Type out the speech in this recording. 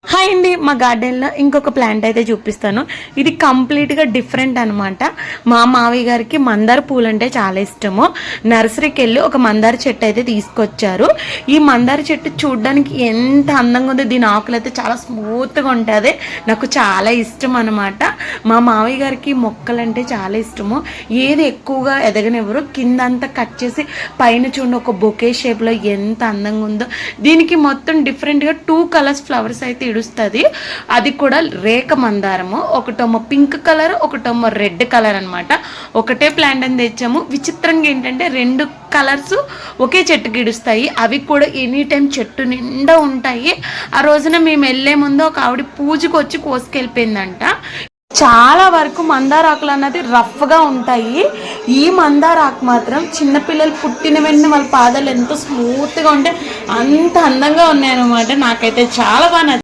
Hi అండి, మా గార్డెన్లో ఇంకొక ప్లాంట్ అయితే చూపిస్తాను. ఇది కంప్లీట్గా డిఫరెంట్ అనమాట. మా మావయ్య గారికి మందార పూలు అంటే చాలా ఇష్టము. నర్సరీకి వెళ్ళి ఒక మందార చెట్టు అయితే తీసుకొచ్చారు. ఈ మందార చెట్టు చూడడానికి ఎంత అందంగా ఉందో. దీని ఆకులు అయితే చాలా స్మూత్గా ఉంటుంది. నాకు చాలా ఇష్టం అనమాట. మా మావయ్య గారికి మొక్కలు అంటే చాలా ఇష్టము. ఏది ఎక్కువగా ఎదగనివ్వరు. కిందంతా కట్ చేసి పైన చూడండి ఒక బొకే షేప్లో ఎంత అందంగా ఉందో. దీనికి మొత్తం డిఫరెంట్గా 2 కలర్స్ ఫ్లవర్స్ అయితే ఇడుస్తుంది. అది కూడా రేఖ మందారము. ఒకటేమో పింక్ కలర్, ఒకటేమో రెడ్ కలర్ అనమాట. ఒకటే ప్లాంట్ అని తెచ్చాము. విచిత్రంగా ఏంటంటే 2 కలర్స్ ఒకే చెట్టుకి ఇడుస్తాయి. అవి కూడా ఎనీ టైం చెట్టు నిండా ఉంటాయి. ఆ రోజున మేము వెళ్లే ముందు ఒక ఆవిడ పూజకు వచ్చి కోసుకెళ్ళిపోయిందంట. చాలా వరకు మందార ఆకులు అన్నది రఫ్గా ఉంటాయి. ఈ మందార ఆకు మాత్రం చిన్నపిల్లలు పుట్టిన వెంటనే వాళ్ళ పాదాలు ఎంతో స్మూత్గా ఉంటే అంత అందంగా ఉన్నాయన్నమాట. నాకైతే చాలా బాగా